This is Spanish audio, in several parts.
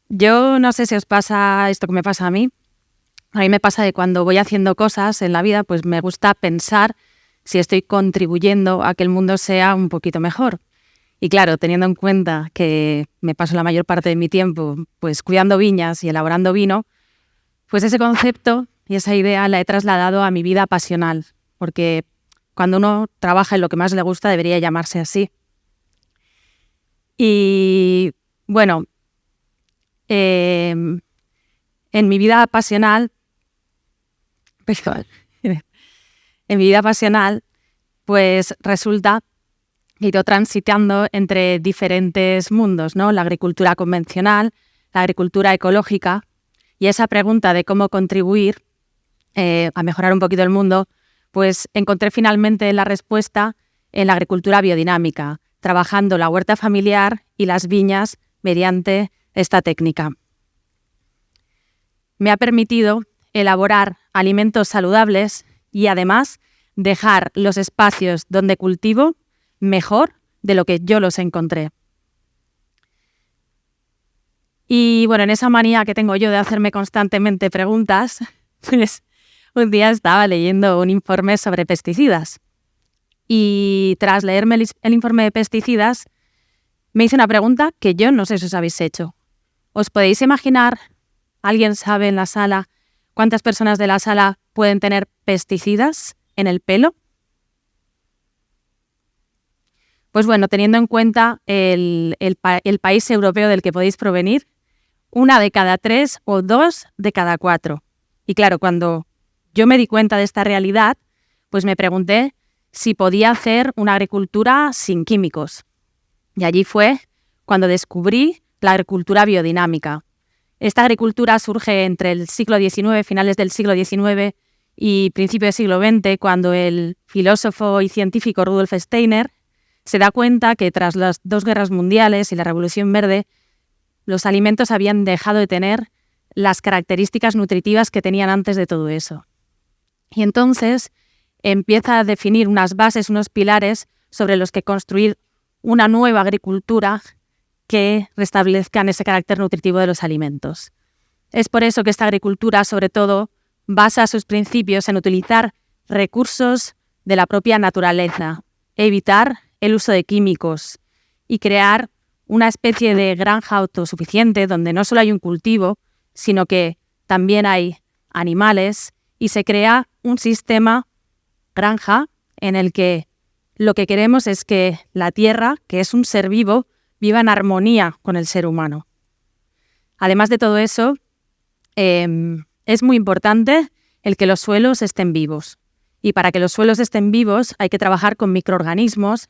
Yo no sé si os pasa esto que me pasa a mí. A mí me pasa que cuando voy haciendo cosas en la vida, pues me gusta pensar si estoy contribuyendo a que el mundo sea un poquito mejor. Y claro, teniendo en cuenta que me paso la mayor parte de mi tiempo pues cuidando viñas y elaborando vino, pues ese concepto y esa idea la he trasladado a mi vida pasional, porque cuando uno trabaja en lo que más le gusta debería llamarse así. Y bueno, en mi vida pasional, perdón, en mi vida pasional, pues resulta que he ido transitando entre diferentes mundos, ¿no? La agricultura convencional, la agricultura ecológica, y esa pregunta de cómo contribuir a mejorar un poquito el mundo, pues encontré finalmente la respuesta en la agricultura biodinámica, trabajando la huerta familiar y las viñas mediante esta técnica. Me ha permitido elaborar alimentos saludables y además dejar los espacios donde cultivo mejor de lo que yo los encontré. Y bueno, en esa manía que tengo yo de hacerme constantemente preguntas, pues un día estaba leyendo un informe sobre pesticidas y tras leerme el informe de pesticidas me hice una pregunta que yo no sé si os habéis hecho. ¿Os podéis imaginar, alguien sabe en la sala, cuántas personas de la sala pueden tener pesticidas en el pelo? Pues bueno, teniendo en cuenta el país europeo del que podéis provenir, 1 de cada 3 o 2 de cada 4. Y claro, cuando yo me di cuenta de esta realidad, pues me pregunté si podía hacer una agricultura sin químicos. Y allí fue cuando descubrí la agricultura biodinámica. Esta agricultura surge entre el siglo XIX, finales del siglo XIX y principios del siglo XX, cuando el filósofo y científico Rudolf Steiner se da cuenta que tras las 2 guerras mundiales y la Revolución Verde, los alimentos habían dejado de tener las características nutritivas que tenían antes de todo eso. Y entonces empieza a definir unas bases, unos pilares sobre los que construir una nueva agricultura que restablezcan ese carácter nutritivo de los alimentos. Es por eso que esta agricultura, sobre todo, basa sus principios en utilizar recursos de la propia naturaleza, evitar el uso de químicos y crear una especie de granja autosuficiente donde no solo hay un cultivo, sino que también hay animales y se crea un sistema granja en el que lo que queremos es que la tierra, que es un ser vivo, viva en armonía con el ser humano. Además de todo eso, es muy importante el que los suelos estén vivos. Y para que los suelos estén vivos hay que trabajar con microorganismos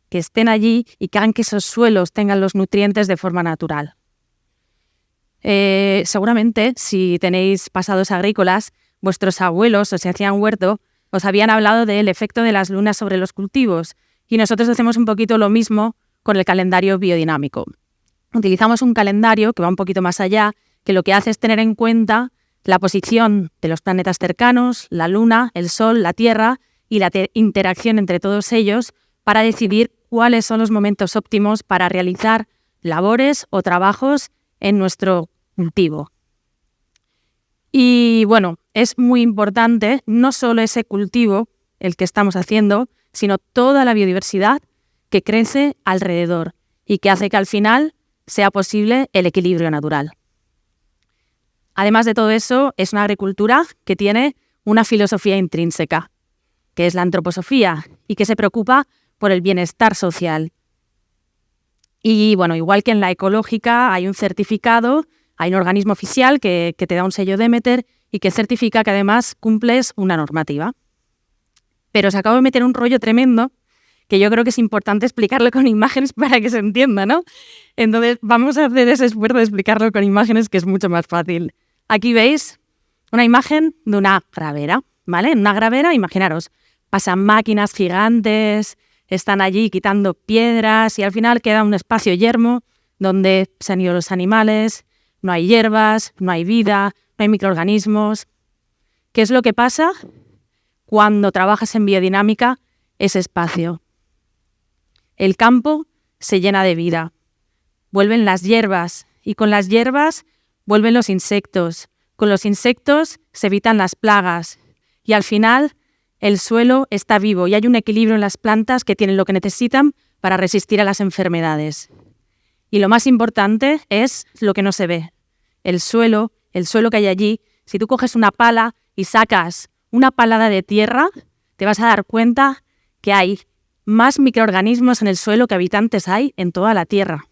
que estén allí y que hagan que esos suelos tengan los nutrientes de forma natural. Seguramente, si tenéis pasados agrícolas, vuestros abuelos o si hacían huerto, os habían hablado del efecto de las lunas sobre los cultivos y nosotros hacemos un poquito lo mismo con el calendario biodinámico. Utilizamos un calendario que va un poquito más allá, que lo que hace es tener en cuenta la posición de los planetas cercanos, la Luna, el Sol, la Tierra y la interacción entre todos ellos para decidir cuáles son los momentos óptimos para realizar labores o trabajos en nuestro cultivo. Y bueno, es muy importante no solo ese cultivo, el que estamos haciendo, sino toda la biodiversidad que crece alrededor y que hace que al final sea posible el equilibrio natural. Además de todo eso, es una agricultura que tiene una filosofía intrínseca, que es la antroposofía, y que se preocupa por el bienestar social. Y bueno, igual que en la ecológica hay un certificado, hay un organismo oficial que te da un sello Demeter y que certifica que además cumples una normativa. Pero os acabo de meter un rollo tremendo que yo creo que es importante explicarlo con imágenes para que se entienda, ¿no? Entonces vamos a hacer ese esfuerzo de explicarlo con imágenes, que es mucho más fácil. Aquí veis una imagen de una gravera, ¿vale? En una gravera, imaginaros, pasan máquinas gigantes, están allí quitando piedras y al final queda un espacio yermo donde se han ido los animales, no hay hierbas, no hay vida, no hay microorganismos. ¿Qué es lo que pasa cuando trabajas en biodinámica ese espacio? El campo se llena de vida. Vuelven las hierbas y con las hierbas vuelven los insectos. Con los insectos se evitan las plagas y al final el suelo está vivo y hay un equilibrio en las plantas que tienen lo que necesitan para resistir a las enfermedades. Y lo más importante es lo que no se ve. El suelo que hay allí. Si tú coges una pala y sacas una palada de tierra, te vas a dar cuenta que hay más microorganismos en el suelo que habitantes hay en toda la Tierra.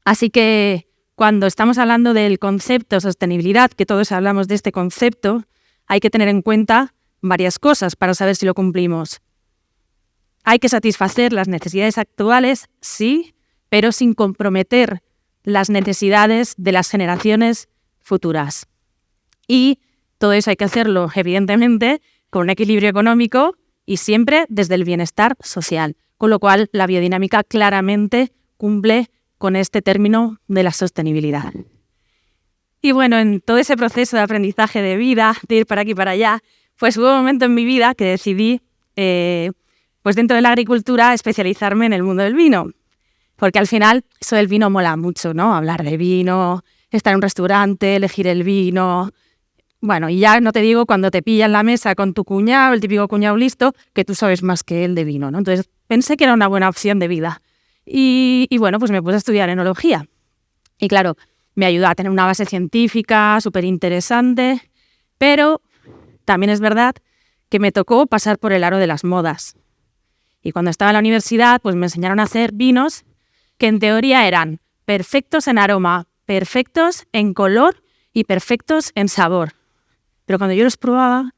Así que cuando estamos hablando del concepto sostenibilidad, que todos hablamos de este concepto, hay que tener en cuenta varias cosas para saber si lo cumplimos. Hay que satisfacer las necesidades actuales, sí, pero sin comprometer las necesidades de las generaciones futuras. Y todo eso hay que hacerlo, evidentemente, con un equilibrio económico y siempre desde el bienestar social. Con lo cual, la biodinámica claramente cumple con este término de la sostenibilidad. Y bueno, en todo ese proceso de aprendizaje de vida, de ir para aquí y para allá, pues hubo un momento en mi vida que decidí, pues dentro de la agricultura, especializarme en el mundo del vino. Porque al final eso del vino mola mucho, ¿no? Hablar de vino, estar en un restaurante, elegir el vino. Bueno, y ya no te digo cuando te pillan en la mesa con tu cuñado, el típico cuñado listo, que tú sabes más que él de vino, ¿no? Entonces pensé que era una buena opción de vida. Y bueno, pues me puse a estudiar enología. Y claro, me ayudó a tener una base científica súper interesante, pero también es verdad que me tocó pasar por el aro de las modas. Y cuando estaba en la universidad, pues me enseñaron a hacer vinos que en teoría eran perfectos en aroma, perfectos en color y perfectos en sabor. Pero cuando yo los probaba,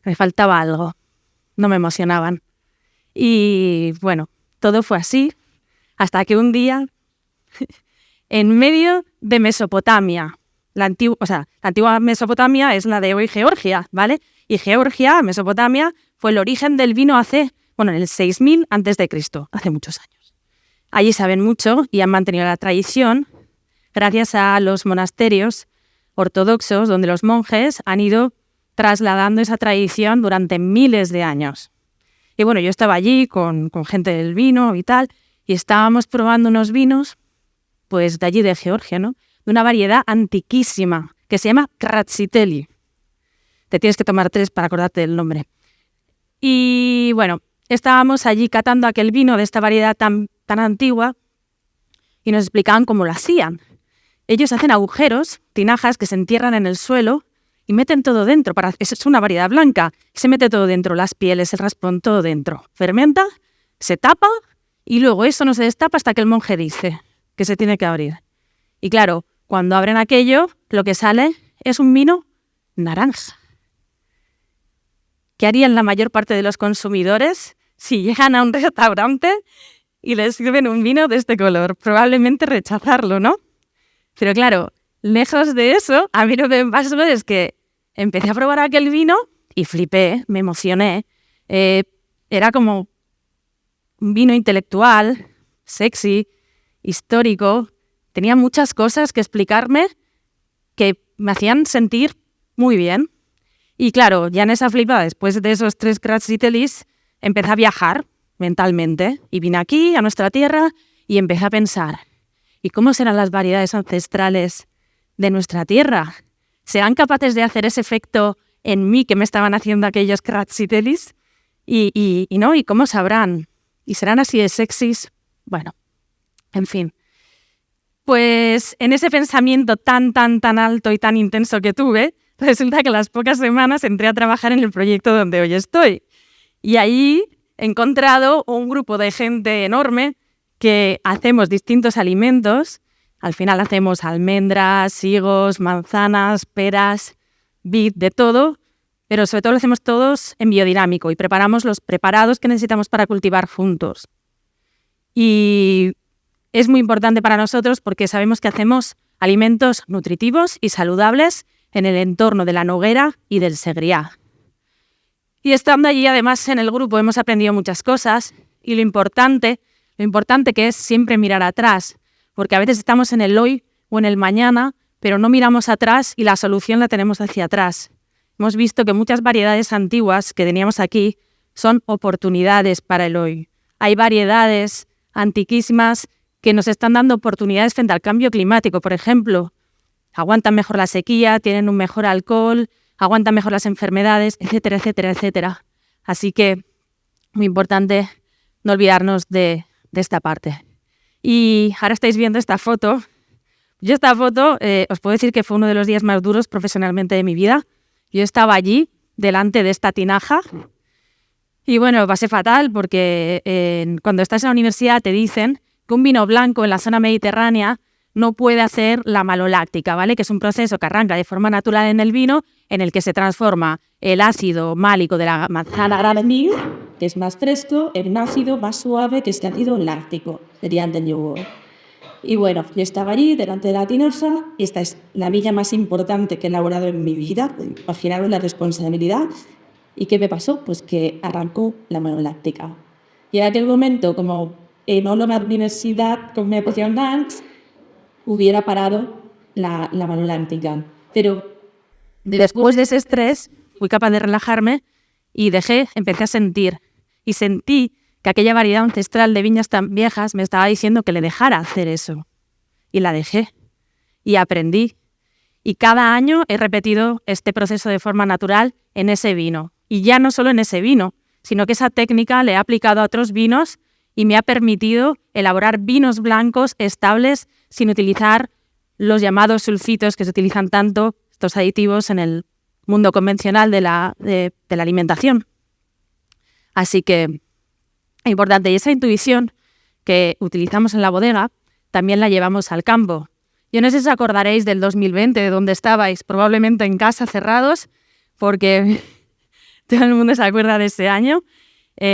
me faltaba algo. No me emocionaban. Y bueno, todo fue así hasta que un día, en medio de Mesopotamia, la antigua Mesopotamia es la de hoy Georgia, ¿vale? Y Georgia, Mesopotamia, fue el origen del vino en el 6000 a.C., hace muchos años. Allí saben mucho y han mantenido la tradición gracias a los monasterios ortodoxos, donde los monjes han ido trasladando esa tradición durante miles de años. Y bueno, yo estaba allí con gente del vino y tal, y estábamos probando unos vinos, pues de allí de Georgia, ¿no? De una variedad antiquísima, que se llama Kratziteli. Te tienes que tomar 3 para acordarte del nombre. Y bueno, estábamos allí catando aquel vino de esta variedad tan antigua y nos explicaban cómo lo hacían. Ellos hacen agujeros, tinajas que se entierran en el suelo y meten todo dentro. Es una variedad blanca. Se mete todo dentro, las pieles, el raspón, todo dentro. Fermenta, se tapa y luego eso no se destapa hasta que el monje dice que se tiene que abrir. Y claro, cuando abren aquello, lo que sale es un vino naranja. ¿Qué harían la mayor parte de los consumidores si llegan a un restaurante y les sirven un vino de este color? Probablemente rechazarlo, ¿no? Pero claro, lejos de eso, a mí lo que me pasó es que empecé a probar aquel vino y flipé, me emocioné. Era como un vino intelectual, sexy, histórico. Tenía muchas cosas que explicarme que me hacían sentir muy bien. Y claro, ya en esa flipada, después de esos 3 Kratzitelis, empecé a viajar mentalmente. Y vine aquí, a nuestra tierra, y empecé a pensar, ¿y cómo serán las variedades ancestrales de nuestra tierra? ¿Serán capaces de hacer ese efecto en mí que me estaban haciendo aquellos Kratzitelis? ¿Y cómo sabrán? ¿Y serán así de sexys? Bueno, en fin. Pues en ese pensamiento tan alto y tan intenso que tuve, resulta que a las pocas semanas entré a trabajar en el proyecto donde hoy estoy. Y ahí he encontrado un grupo de gente enorme que hacemos distintos alimentos. Al final hacemos almendras, higos, manzanas, peras, vid, de todo, pero sobre todo lo hacemos todos en biodinámico y preparamos los preparados que necesitamos para cultivar juntos. Y es muy importante para nosotros porque sabemos que hacemos alimentos nutritivos y saludables en el entorno de la Noguera y del Segrià. Y estando allí, además, en el grupo hemos aprendido muchas cosas y lo importante que es siempre mirar atrás, porque a veces estamos en el hoy o en el mañana, pero no miramos atrás y la solución la tenemos hacia atrás. Hemos visto que muchas variedades antiguas que teníamos aquí son oportunidades para el hoy. Hay variedades antiquísimas que nos están dando oportunidades frente al cambio climático. Por ejemplo, aguantan mejor la sequía, tienen un mejor alcohol, aguantan mejor las enfermedades, etcétera, etcétera, etcétera. Así que muy importante no olvidarnos de esta parte. Y ahora estáis viendo esta foto. Yo esta foto os puedo decir que fue uno de los días más duros profesionalmente de mi vida. Yo estaba allí, delante de esta tinaja, y bueno, pasé fatal porque cuando estás en la universidad te dicen que un vino blanco en la zona mediterránea no puede hacer la maloláctica, ¿vale? Que es un proceso que arranca de forma natural en el vino, en el que se transforma el ácido málico de la manzana granadina, que es más fresco, en un ácido más suave, que es el ácido láctico, sería el del yogur. Y bueno, yo estaba allí delante de la tinaja, y esta es la viña más importante que he elaborado en mi vida, imaginaros la responsabilidad. ¿Y qué me pasó? Pues que arrancó la maloláctica. Y en aquel momento, como enóloga de universidad con mi profesional, hubiera parado la maloláctica. Pero después de ese estrés, fui capaz de relajarme y empecé a sentir. Y sentí que aquella variedad ancestral de viñas tan viejas me estaba diciendo que le dejara hacer eso. Y la dejé. Y aprendí. Y cada año he repetido este proceso de forma natural en ese vino. Y ya no solo en ese vino, sino que esa técnica le he aplicado a otros vinos y me ha permitido elaborar vinos blancos estables sin utilizar los llamados sulfitos que se utilizan tanto, estos aditivos, en el mundo convencional de la alimentación. Así que es importante. Y esa intuición que utilizamos en la bodega también la llevamos al campo. Yo no sé si os acordaréis del 2020, de dónde estabais, probablemente en casa, cerrados, porque todo el mundo se acuerda de ese año. Yo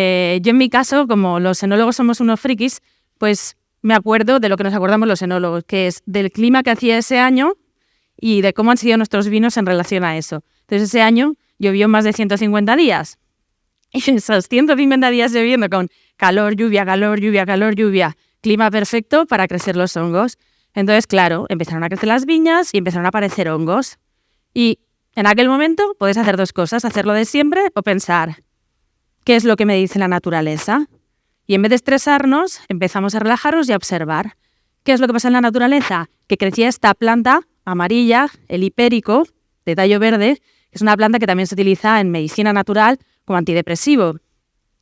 en mi caso, como los enólogos somos unos frikis, pues me acuerdo de lo que nos acordamos los enólogos, que es del clima que hacía ese año y de cómo han sido nuestros vinos en relación a eso. Entonces ese año llovió más de 150 días. Y esos 150 días lloviendo con calor, lluvia, calor, lluvia, calor, lluvia, clima perfecto para crecer los hongos. Entonces, claro, empezaron a crecer las viñas y empezaron a aparecer hongos. Y en aquel momento puedes hacer dos cosas, hacerlo de siempre o pensar, ¿qué es lo que me dice la naturaleza? Y en vez de estresarnos, empezamos a relajarnos y a observar. ¿Qué es lo que pasa en la naturaleza? Que crecía esta planta amarilla, el hipérico, de tallo verde, que es una planta que también se utiliza en medicina natural como antidepresivo.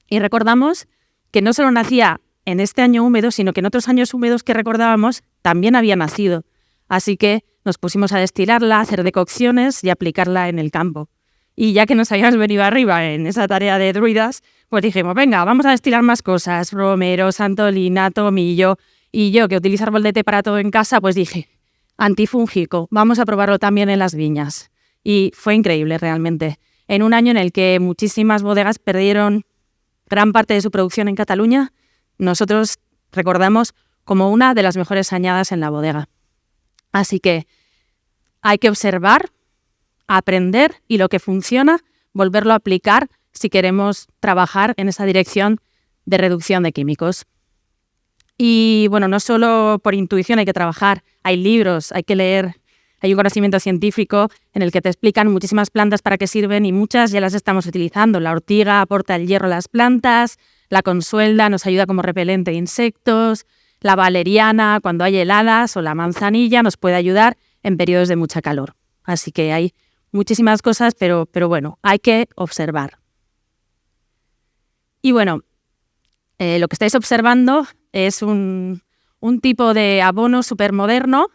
Y recordamos que no solo nacía en este año húmedo, sino que en otros años húmedos que recordábamos también había nacido. Así que nos pusimos a destilarla, a hacer decocciones y aplicarla en el campo. Y ya que nos habíamos venido arriba en esa tarea de druidas, pues dijimos, venga, vamos a destilar más cosas, romero, santolina, tomillo. Y yo, que utilizo árbol de té para todo en casa, pues dije, antifúngico, vamos a probarlo también en las viñas. Y fue increíble realmente. En un año en el que muchísimas bodegas perdieron gran parte de su producción en Cataluña, nosotros recordamos como una de las mejores añadas en la bodega. Así que hay que observar, aprender y lo que funciona, volverlo a aplicar si queremos trabajar en esa dirección de reducción de químicos. Y bueno, no solo por intuición hay que trabajar, hay libros, hay que leer, hay un conocimiento científico en el que te explican muchísimas plantas para qué sirven y muchas ya las estamos utilizando. La ortiga aporta el hierro a las plantas, la consuelda nos ayuda como repelente de insectos, la valeriana cuando hay heladas o la manzanilla nos puede ayudar en periodos de mucha calor. Así que hay muchísimas cosas, pero bueno, hay que observar. Y bueno, lo que estáis observando es un tipo de abono supermoderno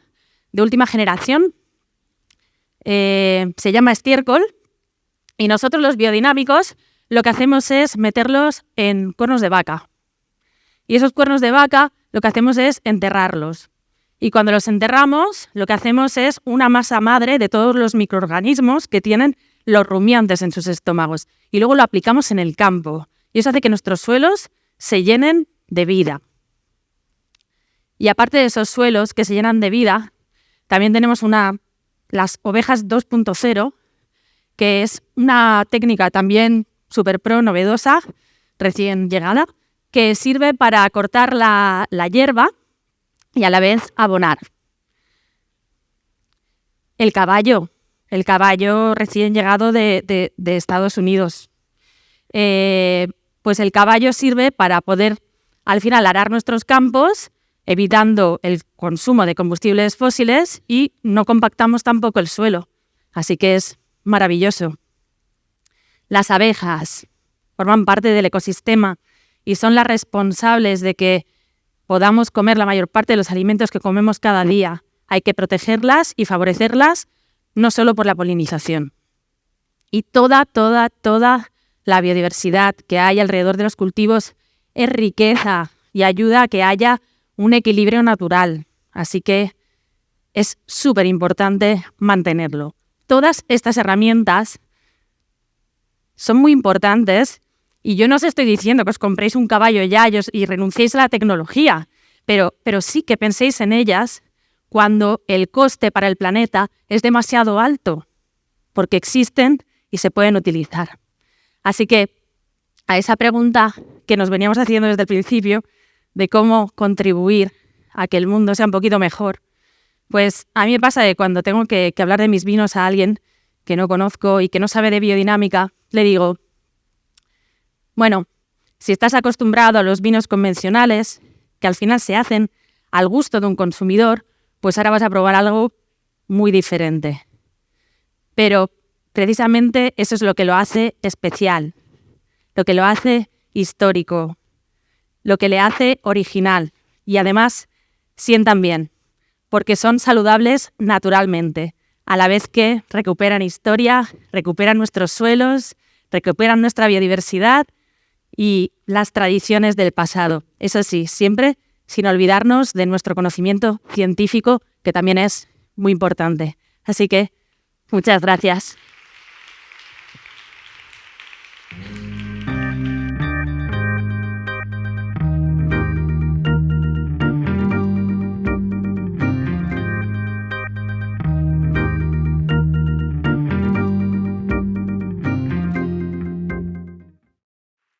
de última generación. Se llama estiércol y nosotros los biodinámicos lo que hacemos es meterlos en cuernos de vaca. Y esos cuernos de vaca lo que hacemos es enterrarlos. Y cuando los enterramos, lo que hacemos es una masa madre de todos los microorganismos que tienen los rumiantes en sus estómagos. Y luego lo aplicamos en el campo. Y eso hace que nuestros suelos se llenen de vida. Y aparte de esos suelos que se llenan de vida, también tenemos las ovejas 2.0, que es una técnica también súper pro, novedosa, recién llegada, que sirve para cortar la hierba y a la vez abonar. El caballo recién llegado de Estados Unidos. Pues el caballo sirve para poder al final arar nuestros campos, evitando el consumo de combustibles fósiles y no compactamos tampoco el suelo. Así que es maravilloso. Las abejas forman parte del ecosistema y son las responsables de que podamos comer la mayor parte de los alimentos que comemos cada día. Hay que protegerlas y favorecerlas, no solo por la polinización. Y toda la biodiversidad que hay alrededor de los cultivos es riqueza y ayuda a que haya un equilibrio natural. Así que es súper importante mantenerlo. Todas estas herramientas son muy importantes y yo no os estoy diciendo que os compréis un caballo ya y renunciéis a la tecnología, pero sí que penséis en ellas cuando el coste para el planeta es demasiado alto, porque existen y se pueden utilizar. Así que a esa pregunta que nos veníamos haciendo desde el principio de cómo contribuir a que el mundo sea un poquito mejor, pues a mí me pasa que cuando tengo que hablar de mis vinos a alguien que no conozco y que no sabe de biodinámica, le digo, bueno, si estás acostumbrado a los vinos convencionales, que al final se hacen al gusto de un consumidor, pues ahora vas a probar algo muy diferente. Pero precisamente eso es lo que lo hace especial, lo que lo hace histórico, lo que le hace original y además sientan bien, porque son saludables naturalmente, a la vez que recuperan historia, recuperan nuestros suelos, recuperan nuestra biodiversidad y las tradiciones del pasado. Eso sí, siempre sin olvidarnos de nuestro conocimiento científico, que también es muy importante. Así que, muchas gracias.